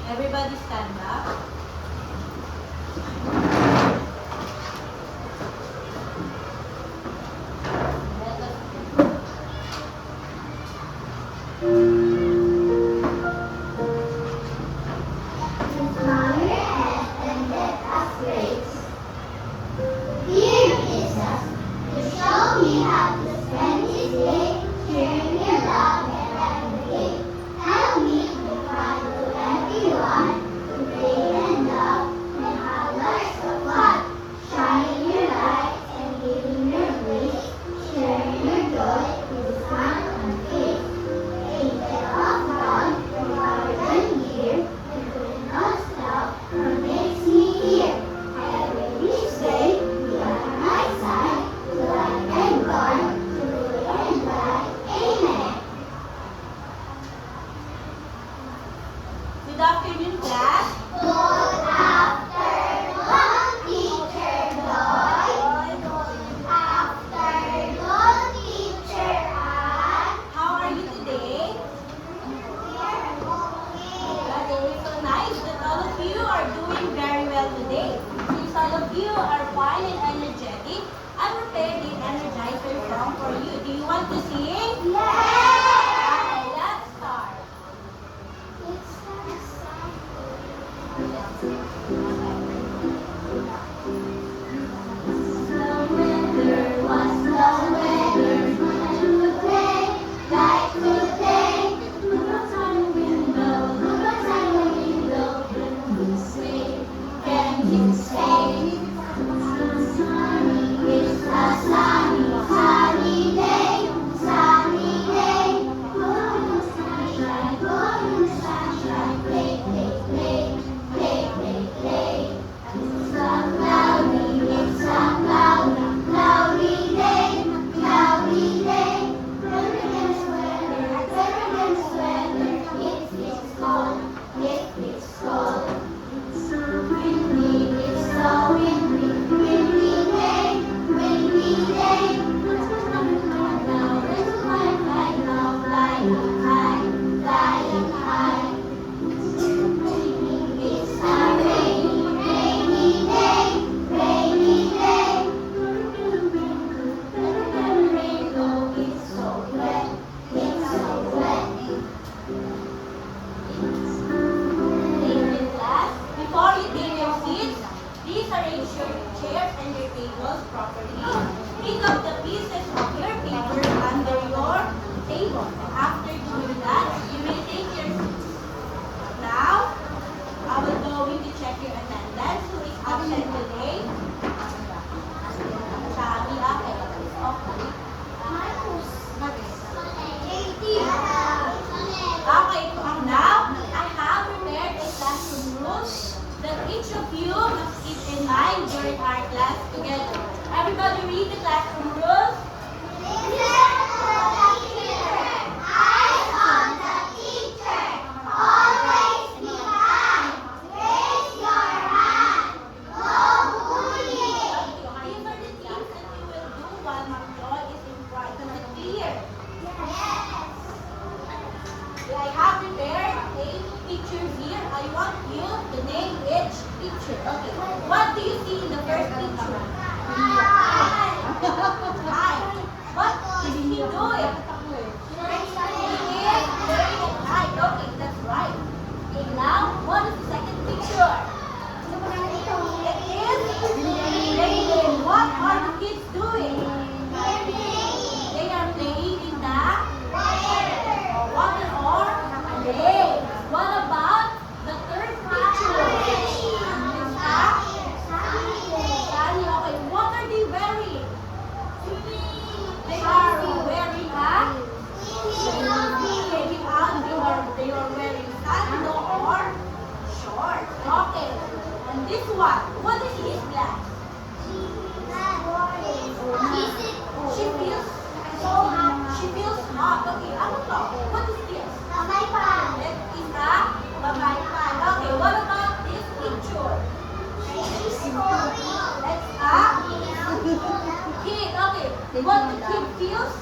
Everybody stand up. Good afternoon, class. Good afternoon, Teacher Joy. Good afternoon, Teacher Ann. How are you today? That is so nice that all of you are doing very well today. Since all of you are fine and energetic, I prepared the Energizer song for you. Do you want to sing? Yes! Okay, let's start. Before you take your seats, please arrange your chairs and your tables properly. Pick up the pieces of your paper under your table. After doing that, you may take your seats. Now, I will go to check your attendance. Who is absent today? Shami, okay. Okay, now I have prepared a classroom rules that each of you must keep in mind during our class together. Everybody read the classroom rules. These are the things that you will do while Ma'am Joy is in front. Is it clear? I have prepared a picture here. I want you to name each picture. Okay. What do you see in the first picture? Hi. What is he doing? He is wearing a tie. Okay, that's right. Okay, now, what is the second picture? It is raining. What are the kids doing? They are playing in the water or lake. What about the third picture? Sunny. Okay, what are they wearing? They are wearing a taking out. They are wearing sandal or shorts. Okay. And this one, what is his glass? She feels hot. Okay, I don't know. What is this? That is a babay pan. Okay, what about this picture? That's a kid. Okay, what the kid feels?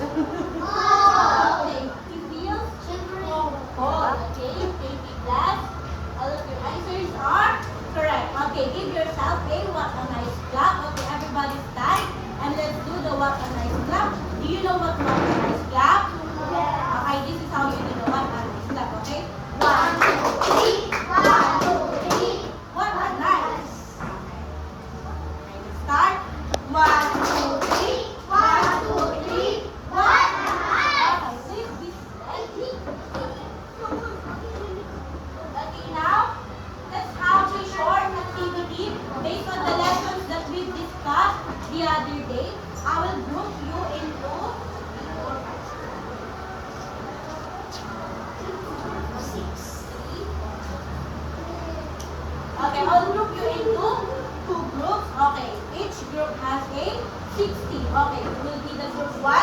Okay, he feels cold. Okay, baby glass. All of your will group you into two groups. Okay, each group has a 60. Okay, will be the group 1.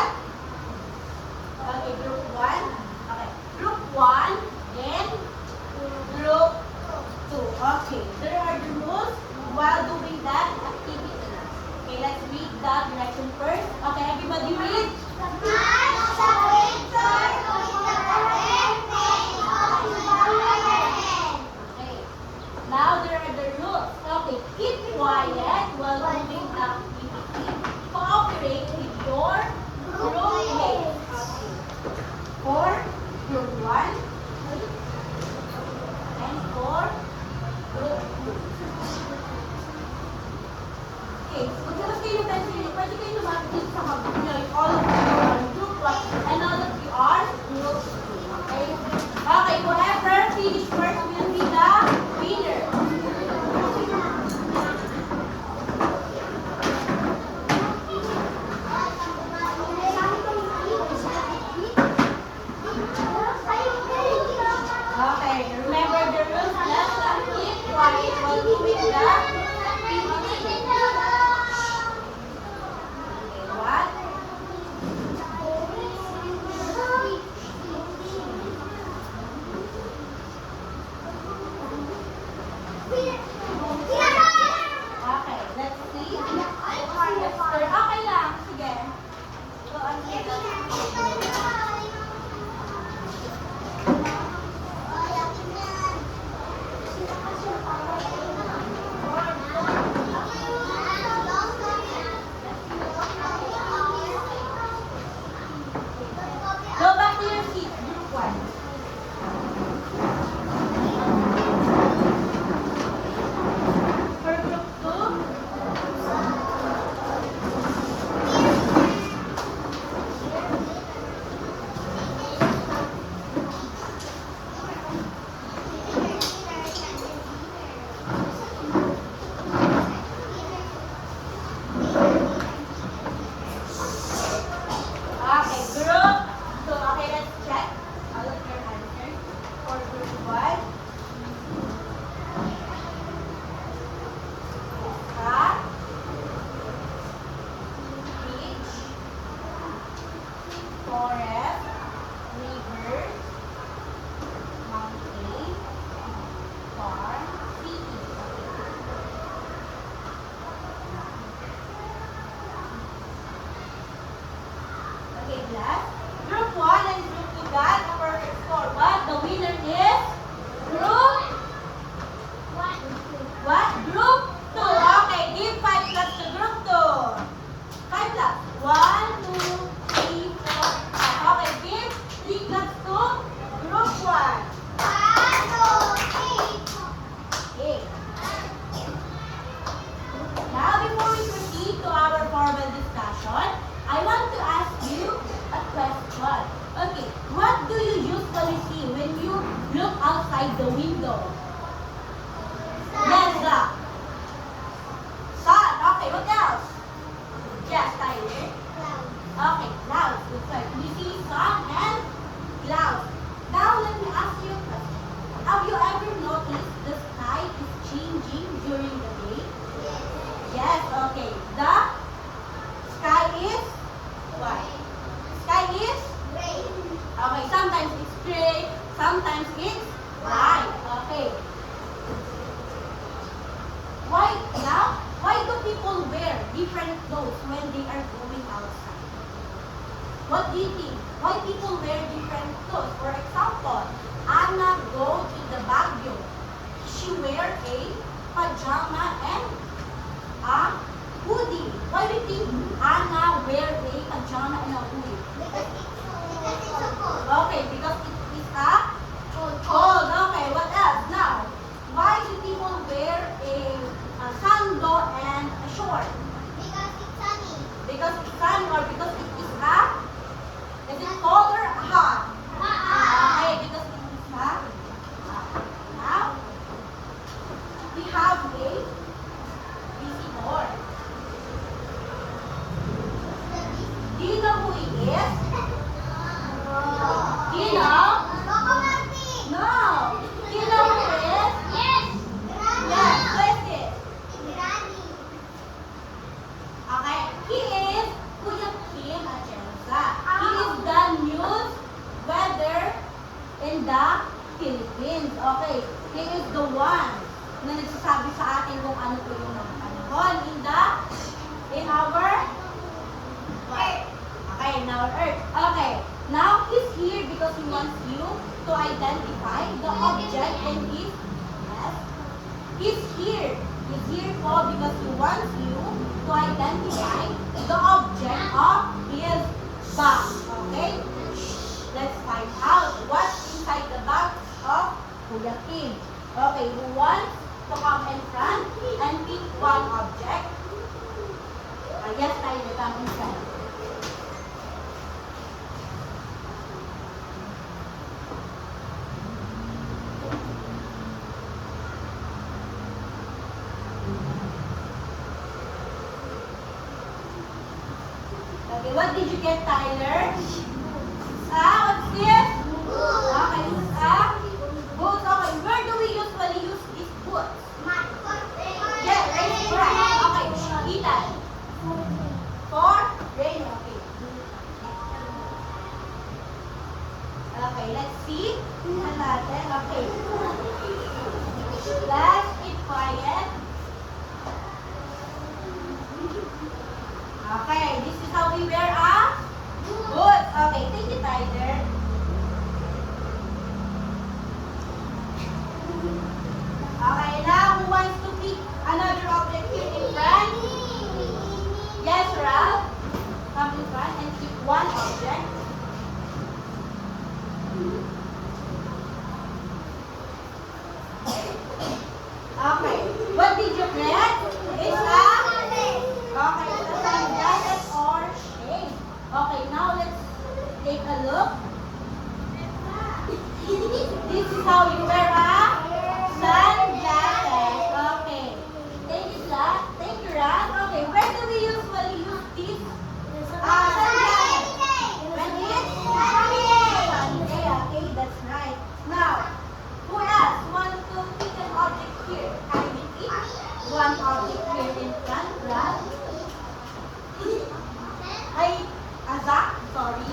Okay, group 1. Okay, group 1 and group 2. Okay, there are the rules while doing that activity. Okay, let's read the direction first. Okay, everybody read. Okay, now there are the rules. Okay, keep quiet while doing the activity. Cooperate with your group mates. Okay. For group 1 and for group 2. Okay, magkakas kayo pencil. Pwede kayo lumapit dito sa hagod nyo. If all of you are group 1 and all of you are group 2. Okay? Okay, whoever finish first will be the winner. Okay, remember the rules. Let's keep quiet while doing the activity. Okay, what? Okay, let's see. Let's start. Okay lang. Sige. So, ano Go back to your seat, group 1. For group 2, okay, group. So, okay, let's check all of your answers. For group 1, cat, beach, forest, river, mountain, farm, city. Okay, class. Group 1 and group 2 got a perfect score. But the winner is group what? Group 2. Okay, give 5 claps to group 2. 5 claps. 1, 2, 3, 4, 5. Okay, give 3 claps to group 1. Okay. Now, before we proceed to our formal discussion, I want to ask you a question. Okay, what do you usually see when you look outside the window? Yes, the sun. Okay, what else? Yes, Tyler. Okay, clouds. Good one. You see sun and clouds. Now, let me ask you a question. Have you ever noticed the sky is changing during the day? Yes, okay. The sky is what? Sky is? Okay, sometimes it's gray, sometimes it's white. Okay. Why do people wear different clothes when they are going outside? What do you think? Why people wear different clothes? For example, Anna go to the Baguio. She wear a pajama and a hoodie. Why do you think Anna wear a pajama and a hoodie? Okay, because it is a cold. Okay, what else? Now, why do people wear a sando and a short? Because it's sunny or because it is cold or hot? Okay, because it is hot. Now, we have a visitor. Do you know who he is? Okay. He is the one na nagsasabi sa atin kung ano po yung mga panahon in our Earth. Okay, in our Earth. Okay. Now, he's here because he wants you to identify the object and his yes. He's here. He's here po because he wants you to identify the object of his box. Okay? Let's find out what's inside the box of Kuya Kim. Okay, who wants to come in front and pick one object? Yes, Tyler, come in front. Okay, what did you get, Tyler? What's this? Okay, boots. Okay, where do we usually use these boots? Yeah, right, correct. Okay, Ethan. For rain, okay. Okay, let's see. Tingnan natin, okay. Let's keep quiet. Okay, this is how we wear a boots. Okay, thank you, Tyler. Okay, now who wants to pick another object here in front? Yes, Ralph. Come in front and pick one object. Okay, what did you get? It's a okay, it's a sunglasses or shade. Okay, now let's take a look. This is how you wear a sunglasses. Okay. Thank you, Ralph. Thank you, Ralph. Okay, where do we usually use these sunglasses? When it's Sunday. Okay, that's right. Now, who else wants to pick an object here? Can we pick one object here in front, Ralph? Ay, Azak, sorry.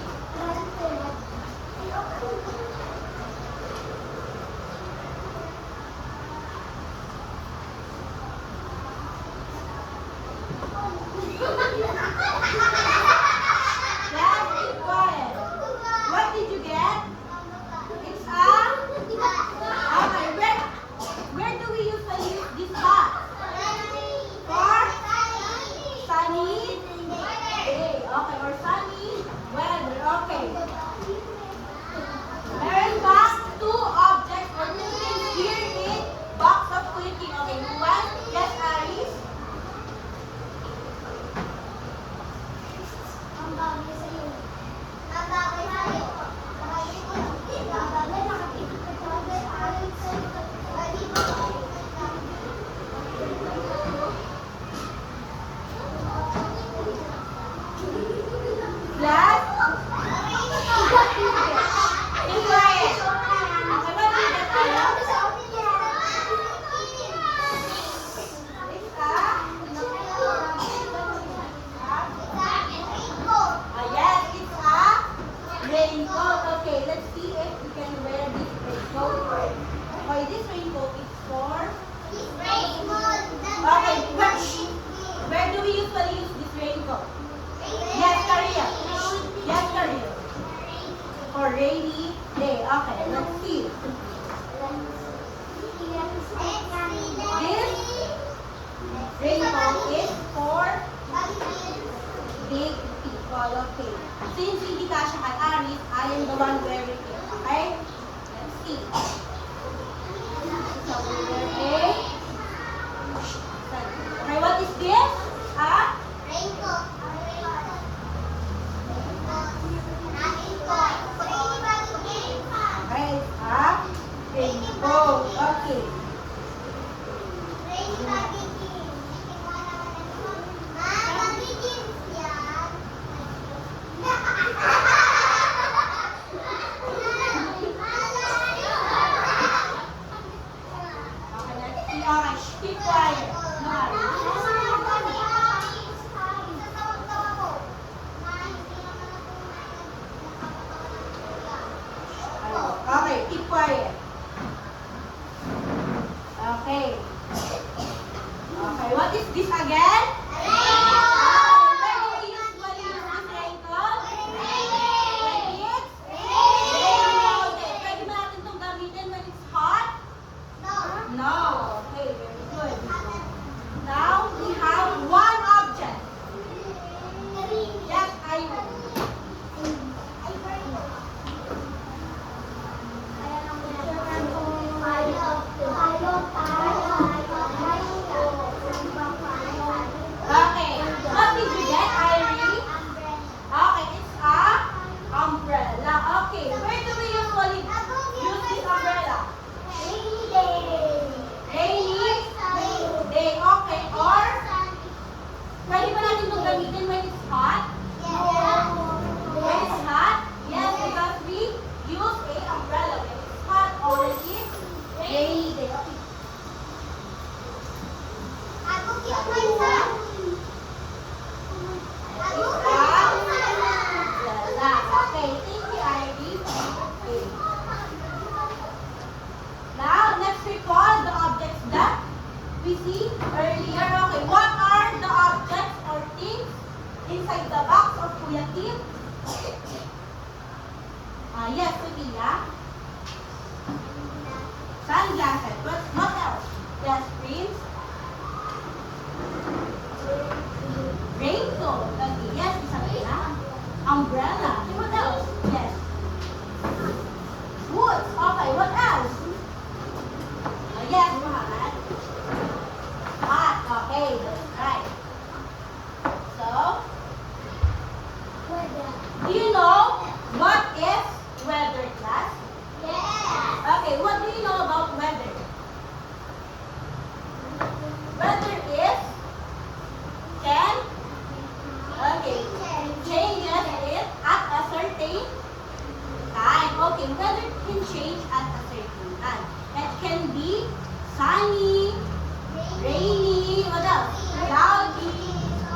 Yes, keep quiet. What did you get? It's okay, where do we usually use this box? For sunny day. Okay, or sunny weather. Okay. Meron ba two objects or two things here in box of Kuya Kim? Okay, who wants? Yes, Aris? Yes? Be quiet. Okay, what did you get, Tayo? It's yes, it's a raincoat. Okay, let's see if we can wear this raincoat. Okay, this raincoat is for... Okay, where do we usually use this raincoat? Yes, Karia. Yes, Karia. For rainy day. Okay, let's see. This raincoat is for big people. Okay. Since hindi kasya kay Aris, I am the one wearing it. Okay? Let's see. So we wear a... Okay, what is this? Okay, raincoat. Okay. Okay, let's see. Okay, keep quiet. No, okay, keep quiet. see earlier? Okay, what are the objects or things inside the box of Kuya Kim? Yes, Sophia. Sunglasses. What else? Yes, Prince. Raincoat. Okay, yes, Isabella. Umbrella. Okay, what else? Yes. Boots. Okay, what else? Yes, Muhammad. Hat. Okay, that's right. So, do you know what is weather, class? Yes. Okay, what do you know about weather? Weather is can okay changes it at a certain time. Okay, weather can change at a certain time. It can be sunny, rainy, what else? Cloudy,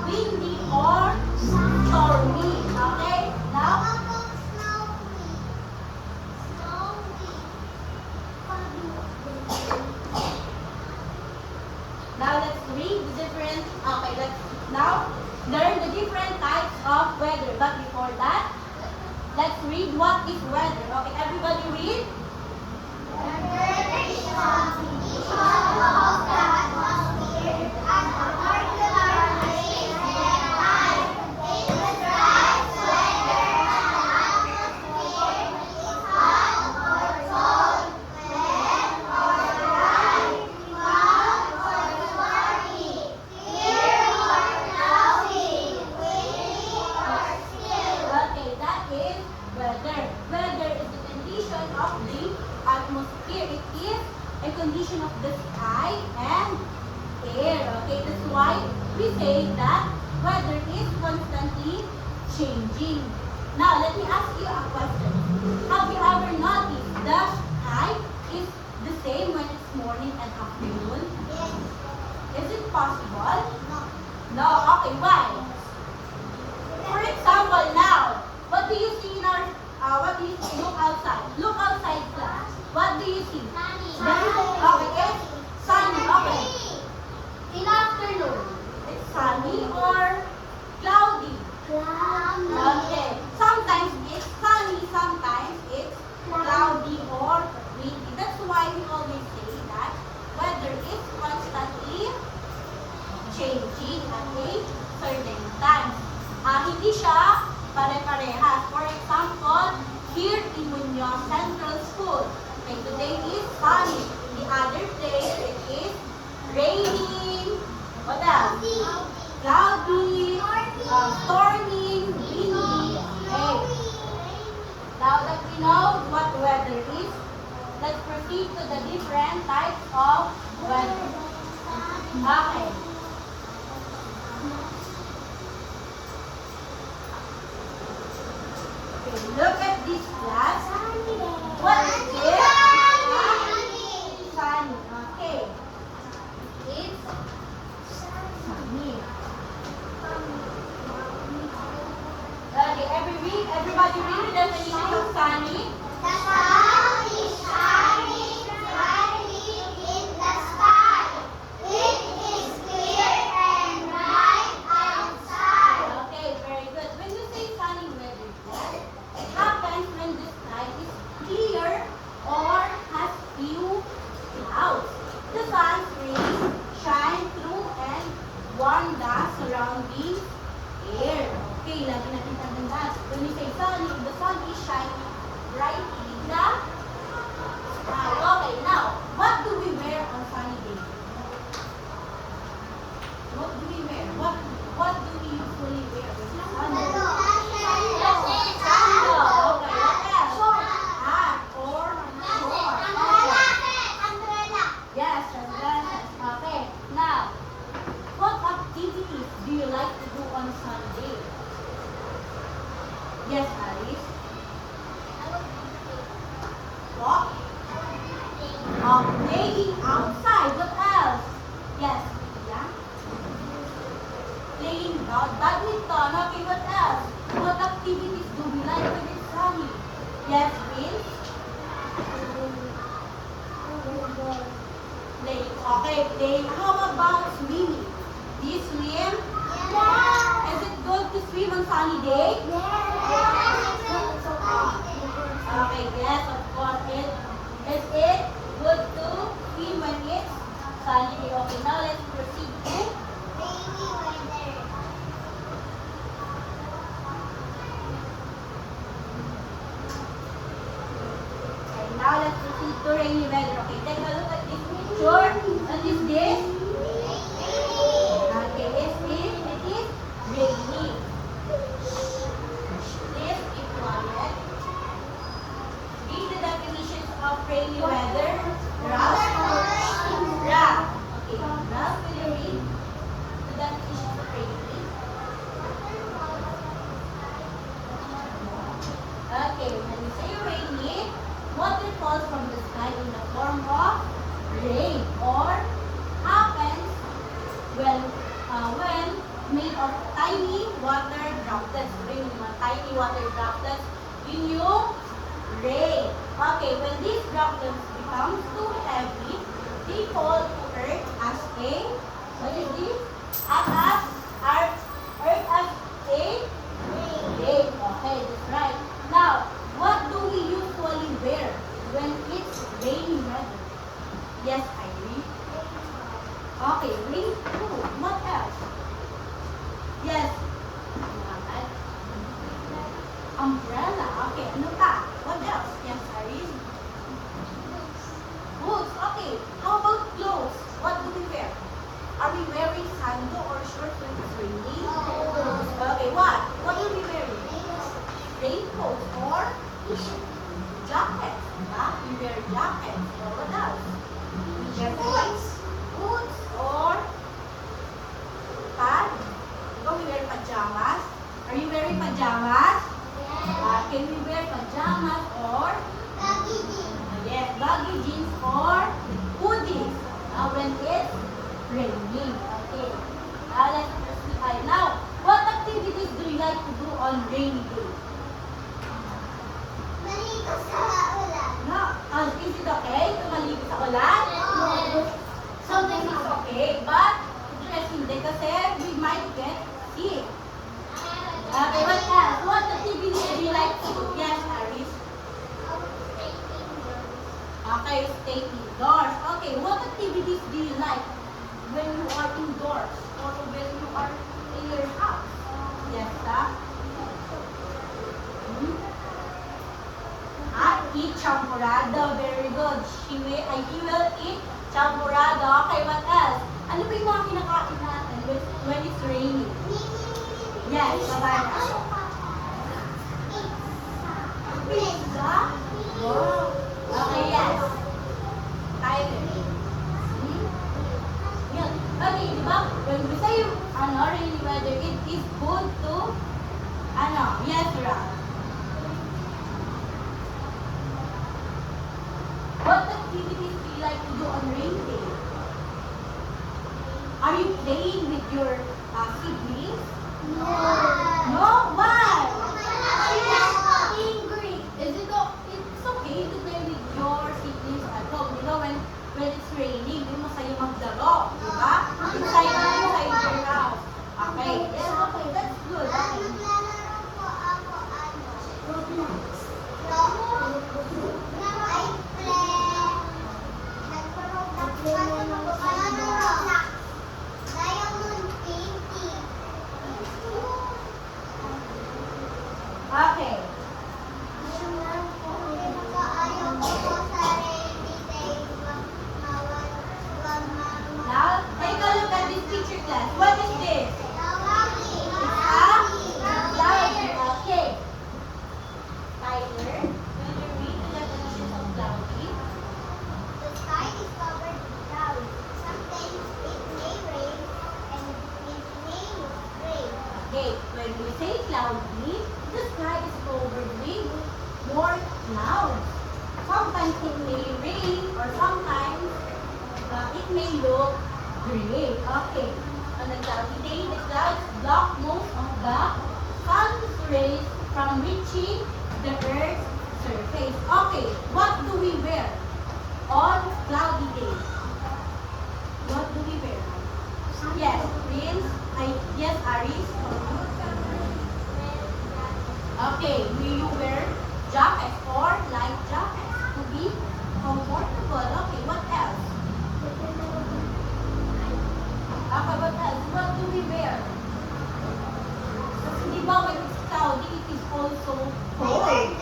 windy, or stormy. Okay, now let's read the different. Okay, let's now learn the different types of weather. But before that, let's read what is weather. Okay, everybody read. Okay, that is weather. Weather is the condition of the atmosphere. It is a condition of the sky and air. Okay, that's why we say that weather is constantly changing. Now, let me ask you a question. Have you ever noticed the sky is the same when it's morning and afternoon? Is it possible? No. Okay, why? For example, now, what do you see in our, what do you see? Look outside. Look outside, class. What do you see? Okay, it's sunny. Okay. In afternoon, it's sunny or cloudy? Okay. Sometimes it's sunny, sometimes it's cloudy or windy. That's why we always say that weather is constantly changing at a certain time. Hindi siya pare-parehas. For example, here in Muñoz Central School, okay, today is sunny. The other place, it is raining. What else? Cloudy, stormy, windy. Okay. Now that we know what weather is, let's proceed to the different types of weather. Okay. Look at this class. What is it? Sunny. Okay. It's sunny. Okay, everybody read the definition of sunny. The sun is shining brightly in the sky. It is clear and bright outside. Okay, very good. When you say sunny weather, it happens when the sky is clear or has few clouds. The sun's rays shine through and warm the surrounding air. Okay, lagi natin tandaan. When we say sunny, the sun is shining brightly in the sky. Okay, now, what do we wear on sunny days? What do we wear? What do we usually wear? Sunny. Yes, sunglasses. Okay. Now, what activities do you like to do on Sunday? Yes, Alice. What? Playing outside. What else? Yes, yeah. Playing badminton. Okay, what else? What activities do we like when it's sunny? Yes, Vince? Playing Okay, play. How about swimming? Do you swim? Yeah. Is it good to swim on sunny day? Okay, yes, of course. Is it good to swim when it's sunny day? Okay, now let's proceed to okay, now let's proceed to rainy weather. Okay, take a look at this picture. And is this? Okay, is this? It is rainy. This is quiet. Read the definitions of rainy weather. Ralph? Ralph. Okay, Ralph, will you read the definitions of rainy? Okay, when we say rainy, water falls from the sky in the form of rain or happens when made of tiny water droplets. Rain, mga tiny water droplets, yun yung rain. Okay, when these droplets become too heavy, they fall to earth as a, what is this? Earth as a rain. Okay, that's right. Now, what do we usually wear when it's rainy weather? Yes, Irene. Okay, raincoat. What else? Yes. Umbrella. Okay, ano pa? What else? Yes, Irene. Boots. Okay. How about clothes? What do we wear? Are we wearing sandal or shorts when it's raining? Okay, what? What are we wearing? Raincoats or jackets. Diba? We wear jackets. Or what else? We wear boots. Boots or pants. Diba we wear pajamas? Are you wearing pajamas? Can we wear pajamas or yes, baggy jeans or hoodies when it's raining. Okay. Now let's proceed. Now, what activities do you like to do on rainy days? No. Is it okay to maligo sa ulan? Sometimes it's okay, but stress hindi kasi we might get sick. Okay, what else? What activities do you like to do? Yes, Aris. Okay, stay indoors. Okay, what activities do you like when you are indoors or when you are in your house? Yes, eat champurado. Very good. He will eat champurado. Okay, what else? Ano ba yung mga kinakain natin when it's raining? Yes, sabana. Pizza? Wow. Okay, yes. Tyler. Yan. Okay, di ba? When we say rainy weather, it is good to yes, Ralph. What activities do you like to do on rainy day? Are you playing with your siblings? No? Why? Angry. It's okay to play with your siblings at home. You know, when it's raining, hindi masaya maglaro. Diba? Inside your house. Okay. Yes, okay. That's good. Okay. Okay. Now, take a look at this picture, class. What is this? Okay. Tyler, will you read the definitions of cloudy? The sky is covered with clouds. Sometimes it may rain and it may rain. Okay, when we say cloudy, the sky is covered with more clouds. Sometimes it may rain or sometimes it may look gray. Okay, on a cloudy day, the clouds block most of the sun's rays from reaching the Earth's surface. Okay, what do we wear on cloudy days? you wear jackets or light jackets to be comfortable? Okay, what else? Okay, what else? What do we wear? Kasi di ba when it's cloudy, it is also cold.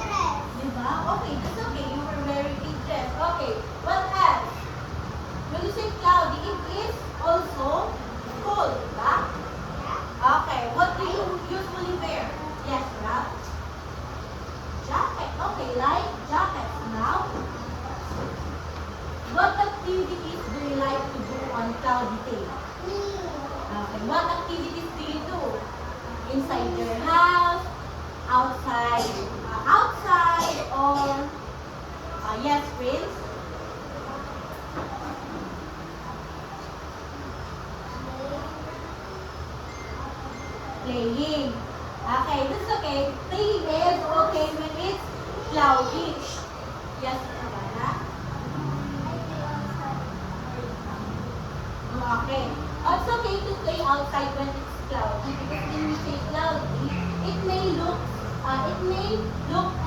Di ba? Okay, that's okay. You were wearing a dress. Okay, what else? When you say cloudy, it is also cold, di ba? Okay, what do you usually wear? Yes, Ralph? Jacket. Okay, light jacket. Now, what activities do you like to do on cloudy day? Okay, what activities do you do? Inside your house, outside, or yes, Prince? Playing. Okay, that's okay. Playing is okay when it's cloudy. Yes, Savannah? Okay. It's okay to play outside when it's cloudy because when you say cloudy, it may look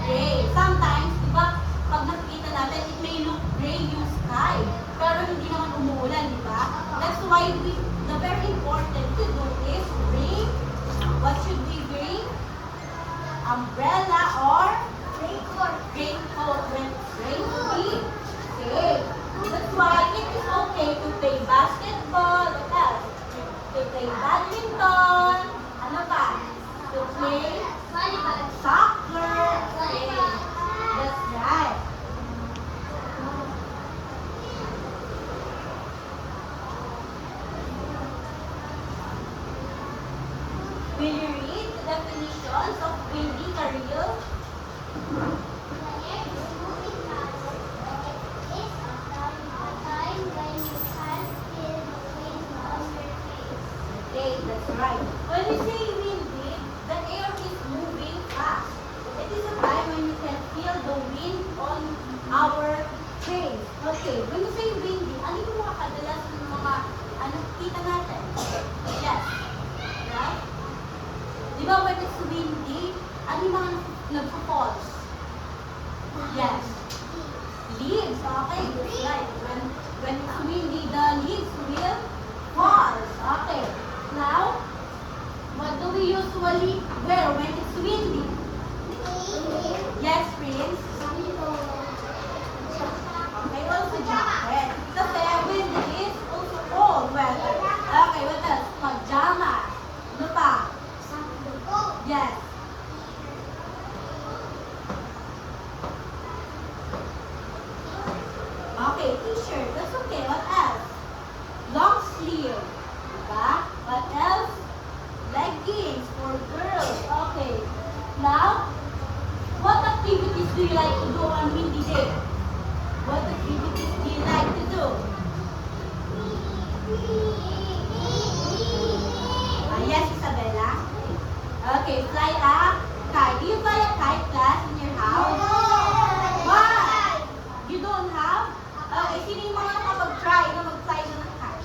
gray. Sometimes, di ba, pag nakikita natin, it may look gray yung sky. Pero hindi naman umuulan, di ba? That's why the very important to do is bring, what should we bring? Umbrella or raincoat when it's rainy. Okay. That's why it is okay to play basketball. What else? To play badminton. Ano pa? To play soccer. Okay. That's right. Will you read the definitions of windy, Karil? Okay, that's right. When we say windy, the air is moving fast. It is a time when you can feel the wind on our face. Okay, when you say windy, ano yung mga kadalas ng mga kita natin? Yes. Right? Di ba when it's windy, ano yung mga nagpo-falls? Yes. Leaves. Okay, that's right. When it's windy, the leaves will fall. Okay. Now, what do we usually wear when it's windy? Yes, Prince. Okay, also jacket. Kasi windy is also cold weather. Okay, what else? Pajama. Ano pa? Yes. Okay, t-shirt. That's okay. What else? Long sleeve. Diba? What else? Leggings for girls. Okay. Now, what activities do you like to do on windy day? What activities do you like to do? Yes, Isabella? Okay, fly a kite. Do you fly a kite, class, in your house? Why? You don't have? Okay, sino yung mga nakapag-try na mag-fly na ng kite?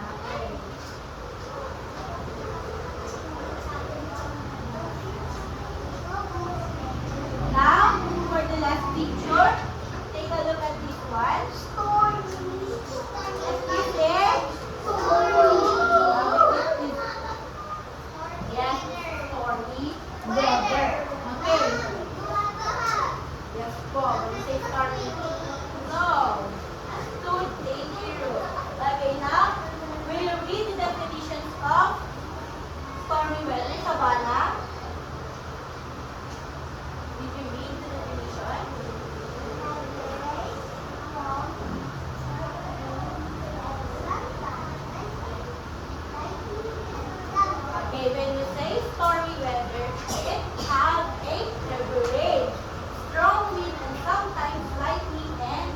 Okay. Now, for the last picture, take a look at this one. Excuse me? Yes, stormy weather. Okay. Yes po. When you say stormy, no. Too dangerous. Okay, now, we'll read the definitions of stormy weather. Savannah, did you read the definition? Okay, when you say stormy weather, it has a heavy rain, strong wind, and sometimes lightning and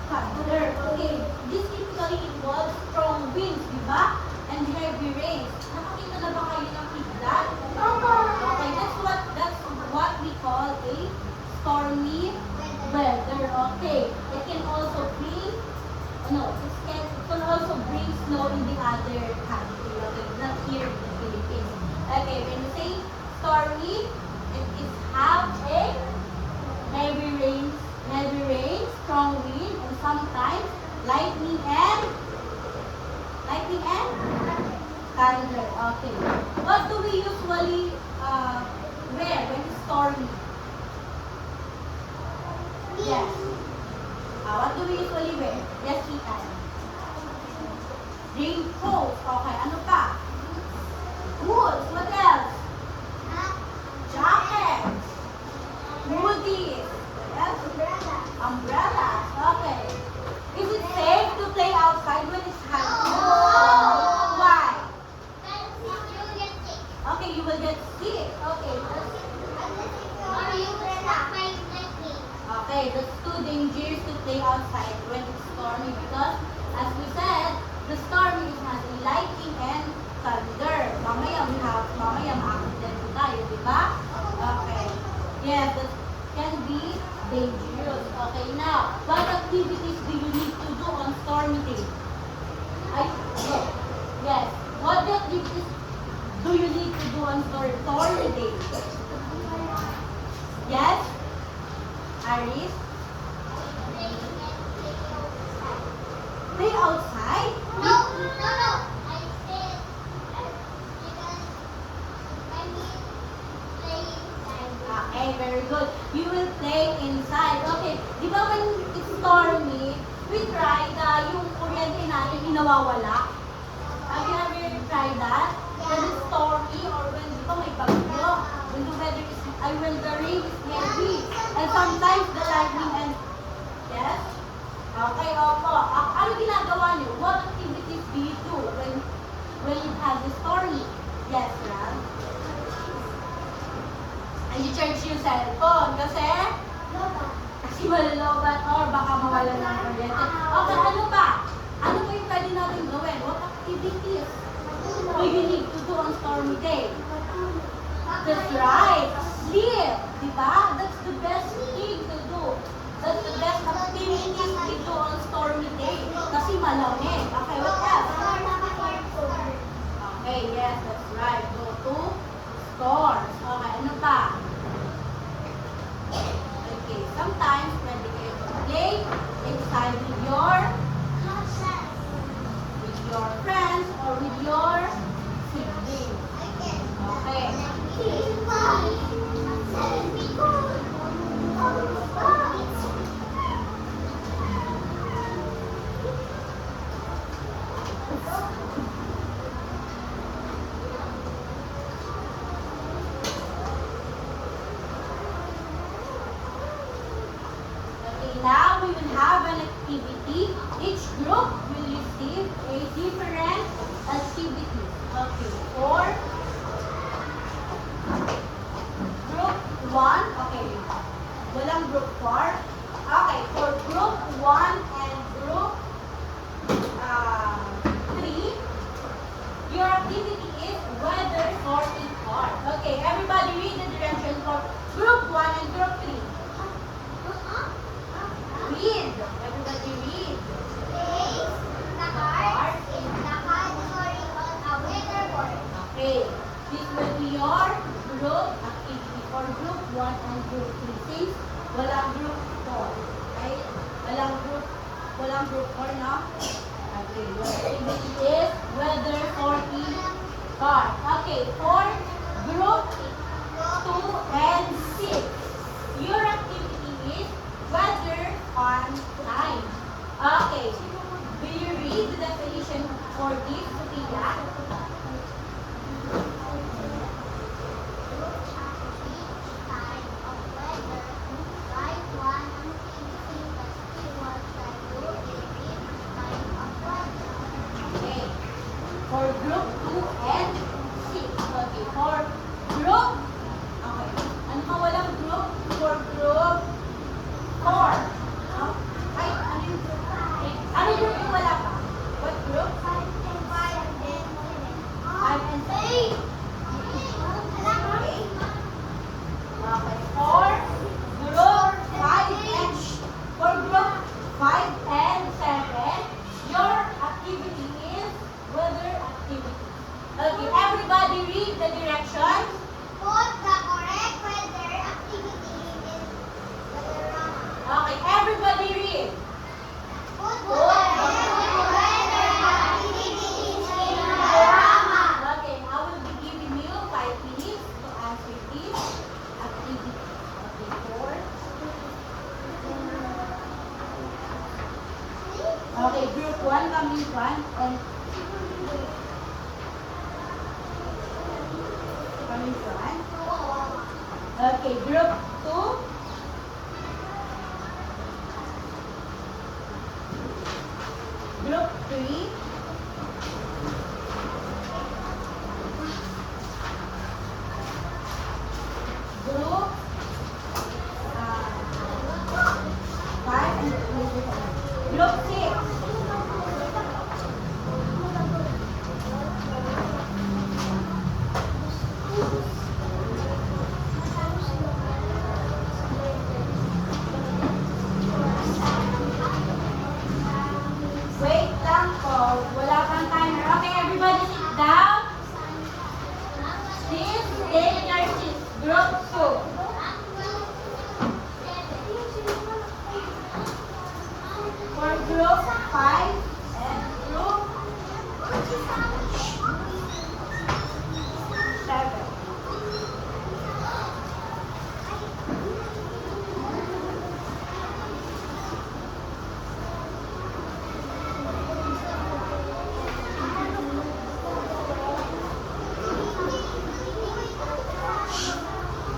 thunder. Okay, this typically involves strong winds, di ba? And heavy rains. Nakakita na ba kayo ng kidlat? Okay, that's what we call a stormy weather. Okay, it can also bring, it can also bring snow in the other country. Okay, not here in the Philippines. Okay, when you say stormy, it is how lightning and thunder. Okay. What do we usually wear when it's stormy? Yes. What do we usually wear? Yes, Ethan. Raincoat. Okay, ano pa? Boots. What else? Jacket. Hoodies. Yes. Umbrellas. Okay. Is it safe to play outside when it's hot? Why? Okay, you will get sick. Okay. Okay, that's too dangerous to play outside when it's stormy because, as we said, the storm has a lightning and thunder. Mamaya ma-accident tayo, di ba? Okay. Yes, that can be dangerous. Okay, now, what activities do you need to do on stormy day? Go. Yes. What activities do you need to do on stormy day? Yes? Aris? Play outside? Okay, very good. You will play inside. Okay, di ba when it's stormy, we try yung kuryente natin inawawala? Have you ever tried that? When it's stormy or when, di ba may bagyo? When the weather is, when the rain is heavy. And sometimes the lightning and, yes? Okay, opo. Ano ginagawa niyo? What activities do you do when it has a stormy? Yes, Ram? And you charge yung cellphone kasi malalobat or baka mawala ng kuryente. Okay, ano pa? Ano ba yung pwede natin gawin? What activities do you need to do on stormy day? That's right. Sleep. Diba? That's the best thing to do. That's the best activities to do on stormy day. Kasi malamig. Okay, what else? Okay, yes, that's right. Go to stores. Okay, ano pa? Okay, sometimes pwede kayo play inside with your friends or with your siblings. Okay. Now we will have an activity. Each group will receive a different activity. Okay, for group 1, okay, walang group 4. Okay, for group 1 and group 3, your activity is weather sorting card. Okay, everybody read the direction for group 1 and group 3. Read. Everybody read. Place the cards in the category on a weather board. Okay. This will be your group activity for group 1 and group 3. Since walang group 4. Okay? Walang group 4, no? Okay. Your activity is weather sorting card. Okay. For group 2 and 6. Your activity is weather on time. Okay. Do you read the definition for this, Sophia? Okay. For group 2 and 6. Okay. For group, okay. Ano pa walang group? For group 4. Ay, ano yung group? Ano yung group yung wala pa? What group? 5 and 5 and Okay, group 1 come in front and come in front. Okay, group 2. Group 3. Group 5 and group 6. Wait lang po. Wala pang timer. Okay, everybody sit down. Please take your seats. Group 2. For group 5 and group 7.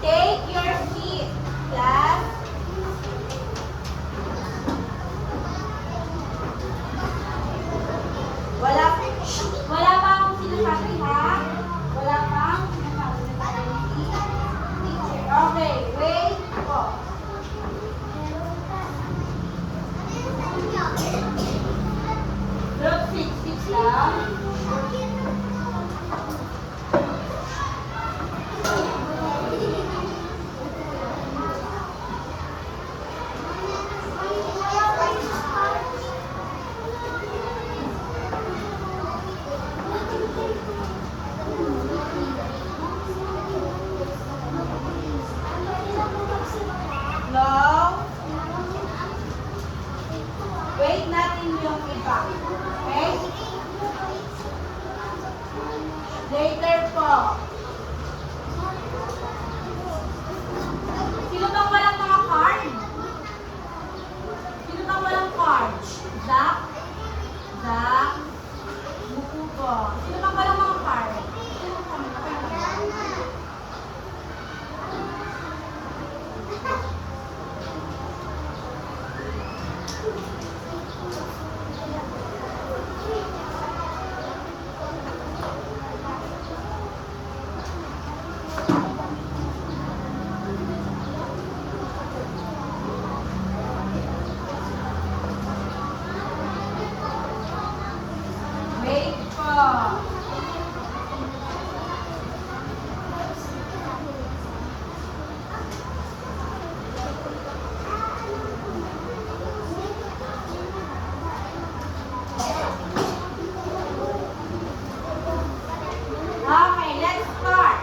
Take your seat, class. Wala pa akong sinasabi ha. Wala pang sinasabi na teacher. Okay, wait po. Group 6, sit lang. No. Wait natin yung iba. Okay? Later po. Sino bang walang mga card? Sino bang walang card? Zach? Zach? Buko ko. Sino bang walang mga card? Wait po. Okay, let's start.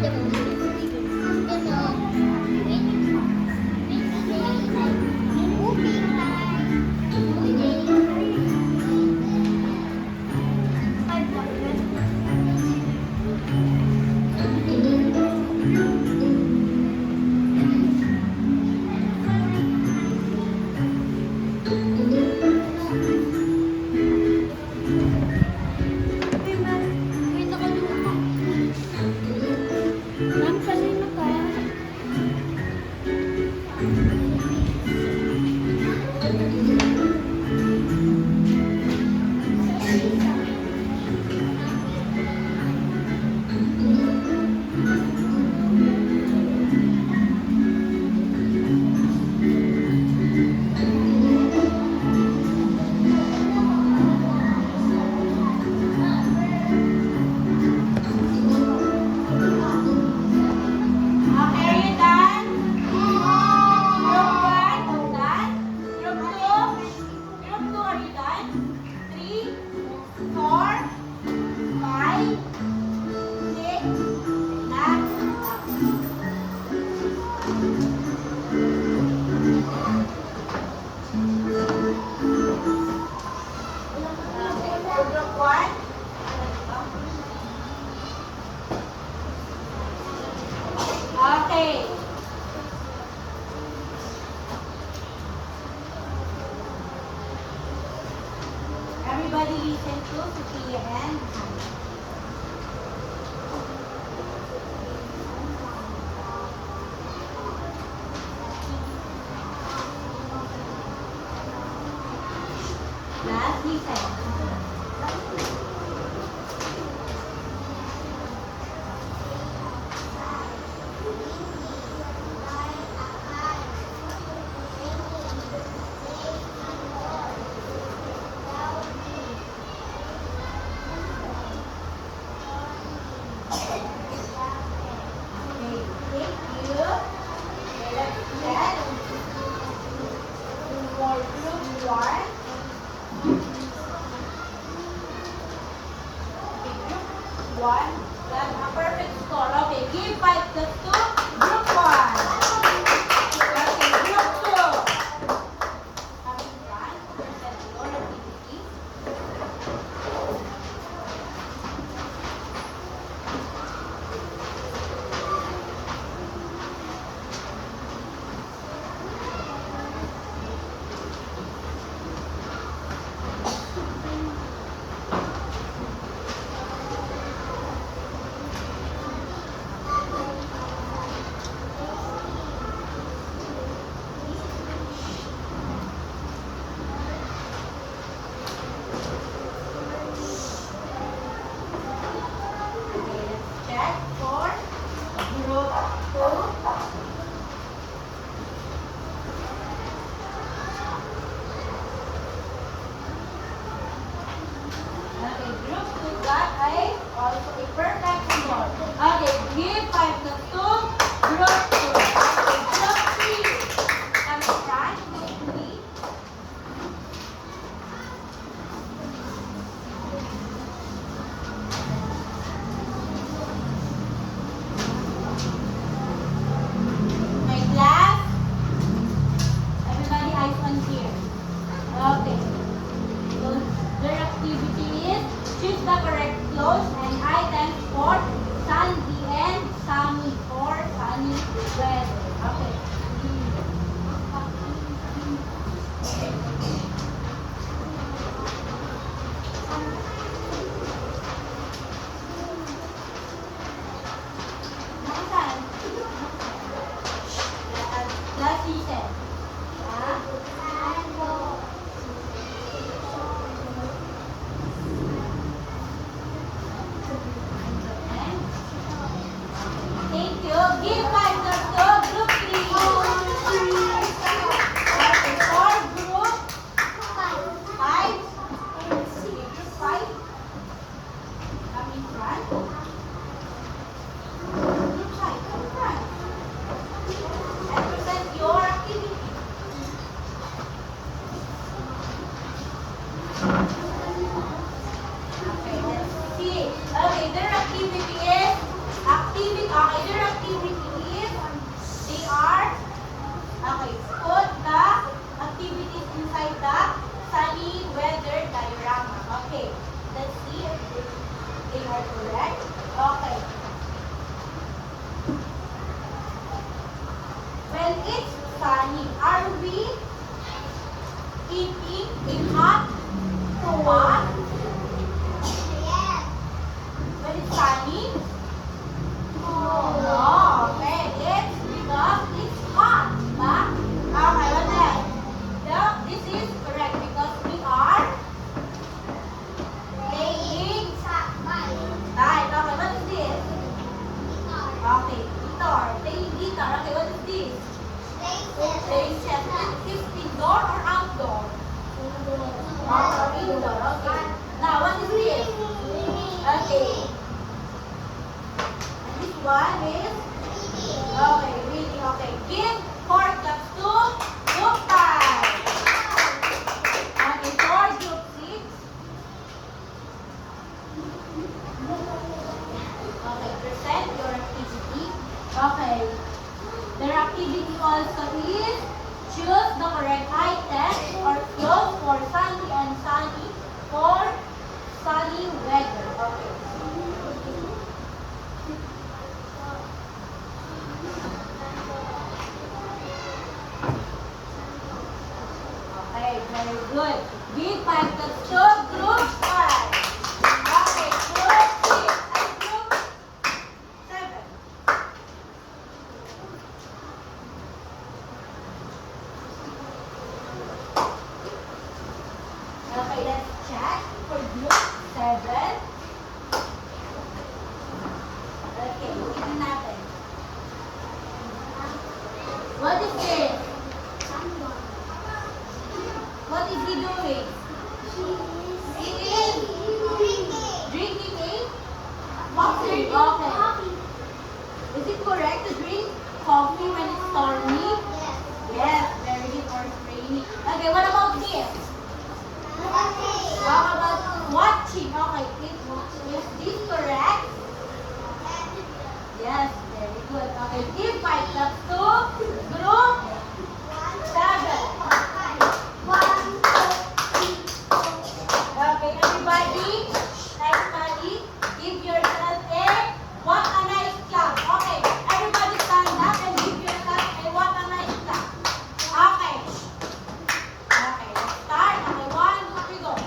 Okay, are you done? Group 1, done? Group 2, are you done? 3, 4, 5, 6, done? Okay, group 1. Okay. Everybody listen to Sophia and last listen. Okay, thank you. Okay, let's get for group 1. Okay, group 1 got a perfect score. Okay, give 5 to group 1. Okay, group 2. Coming front, present your activity. Okay, let's check for group 2. Okay, group 2 got also a perfect score. Okay, give 5 to group 2. Okay, group 3. Coming front, group 3. My class, everybody eyes on here. Okay. So their activity is choose the correct clothes and items for Sunday and sunny or sunny weather. Okay. Nasaan? Last season. Thank you. Give 5 to group 3. Okay, for group 5. Group 5. Coming front. Group 5, come front. And present your activity. Okay, let's see. Okay, their activity is okay, is? Okay, reading. Okay. Give 4 claps to group 5. Okay, for group 6. Okay, present your activity. Okay. Their activity also is choose the correct item or clothes for sunny and sunny for sunny weather. Okay. Okay, very good. Give 5 claps to group 5. Okay, group 6 and group 7. Okay, let's check for group 7. Okay, tingnan natin. What is this? What is he doing? He is drinking a coffee. Okay. Is it correct to drink coffee when it's stormy? Yes, very good or it's rainy. Okay, what about this? How about watching? Okay, is this correct? Yes, very good. Okay, give 5 claps to group 7. Okay, everybody, give yourself a what a nice clap. Okay, everybody stand up and give yourself a what a nice clap. Okay. Okay, let's start. Okay, 1, 2, 3, go. 1,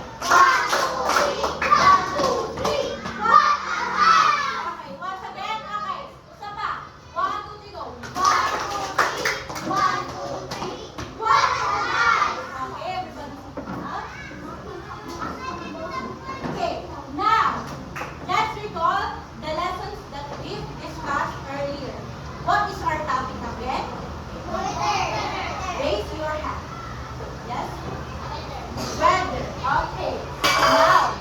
2, 3. Okay, once again. Okay, isa pa. 1, 2, 3, go. 1, 2, 3. Okay, everybody sit down. Okay, now, let's recall the lessons that we've discussed earlier. What is our topic again? Raise your hand. Yes? Weather. Okay. Now,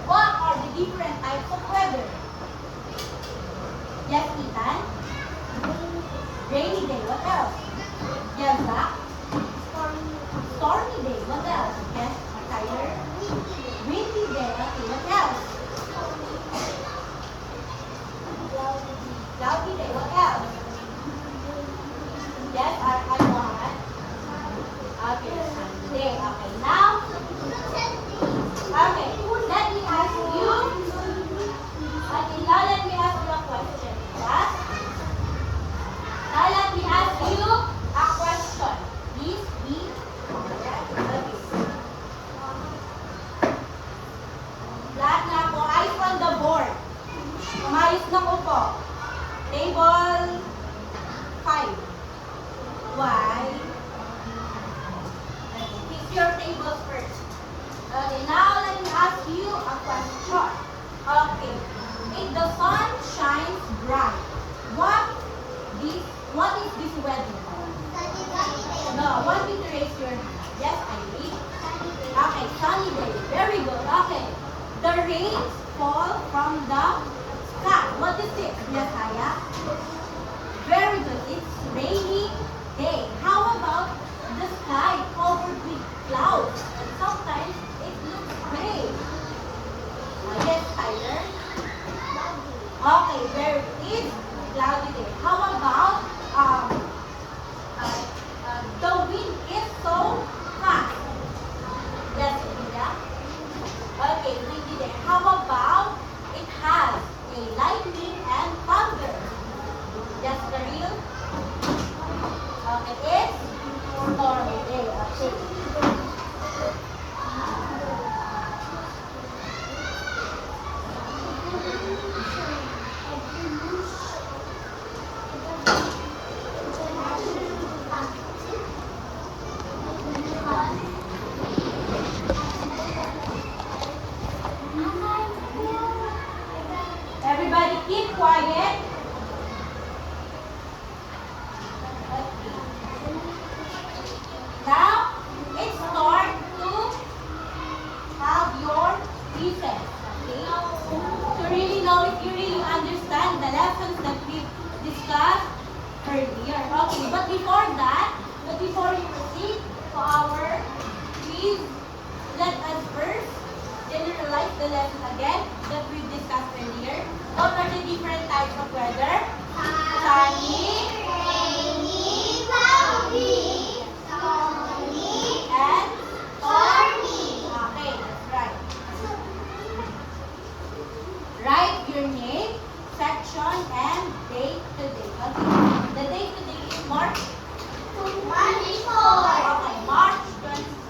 what are the different types of weather? Yes, Ethan? Rainy day. What else? Yes, Zach? Stormy day. What else? Yes, Tyler? Windy day. Okay, what else? Cloudy day. What else? Yes, I want. Okay, sunny day. Okay, now. Okay, let me ask you. Okay, now let me ask you a question. Yes? Now let me ask you a question. Please be correct. Okay. Lahat na ako. Eyes on the board. Umayos na ko po. Table 5. Why? Okay, fix your tables first. Okay, now let me ask you a question. Okay, if the sun shines bright, what is this weather? No, want you to raise your hand. Yes, I read. Okay, sunny day. Very good. Okay, the rains fall from the sky. What is it? Yes, Aya? Very good. It's rainy day. How about the sky covered with clouds? And sometimes it looks gray. Yes, Tyler? Okay, very good. It's we discussed earlier. Okay, but before you proceed to our quiz, let us first generalize the lesson again that we discussed earlier. What are the different types of weather? Sunny, Rainy, cloudy, stormy, and stormy. okay, that's right. Write your name, section, and date today. Okay, the date today is March. 24. Okay, March 24.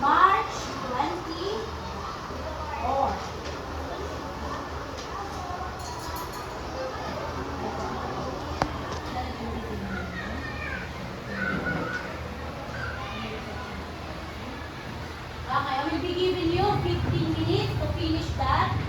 March 24. Okay, I will be giving you 15 minutes to finish that.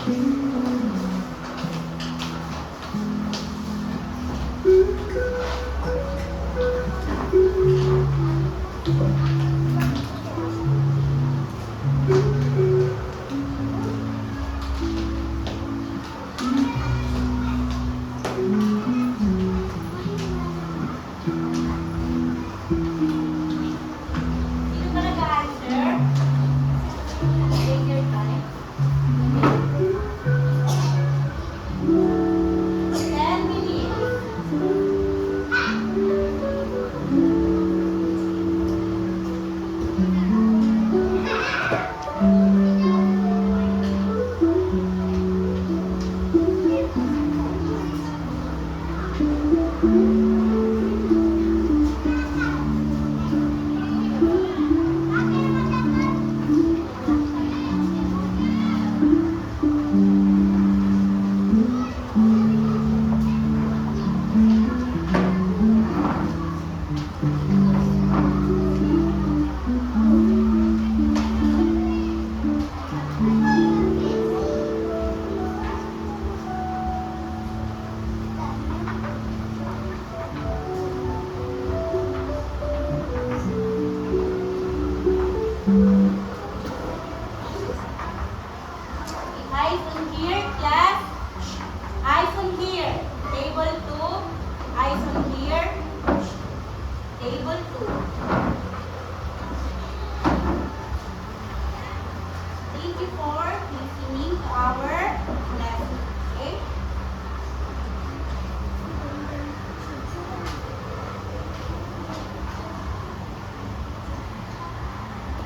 Sino ba nag-answer? Take your time. 10 minutes. Eyes on here, class. Eyes on here. Table 2. Eyes on here. Table 2. Thank you for listening to our lesson.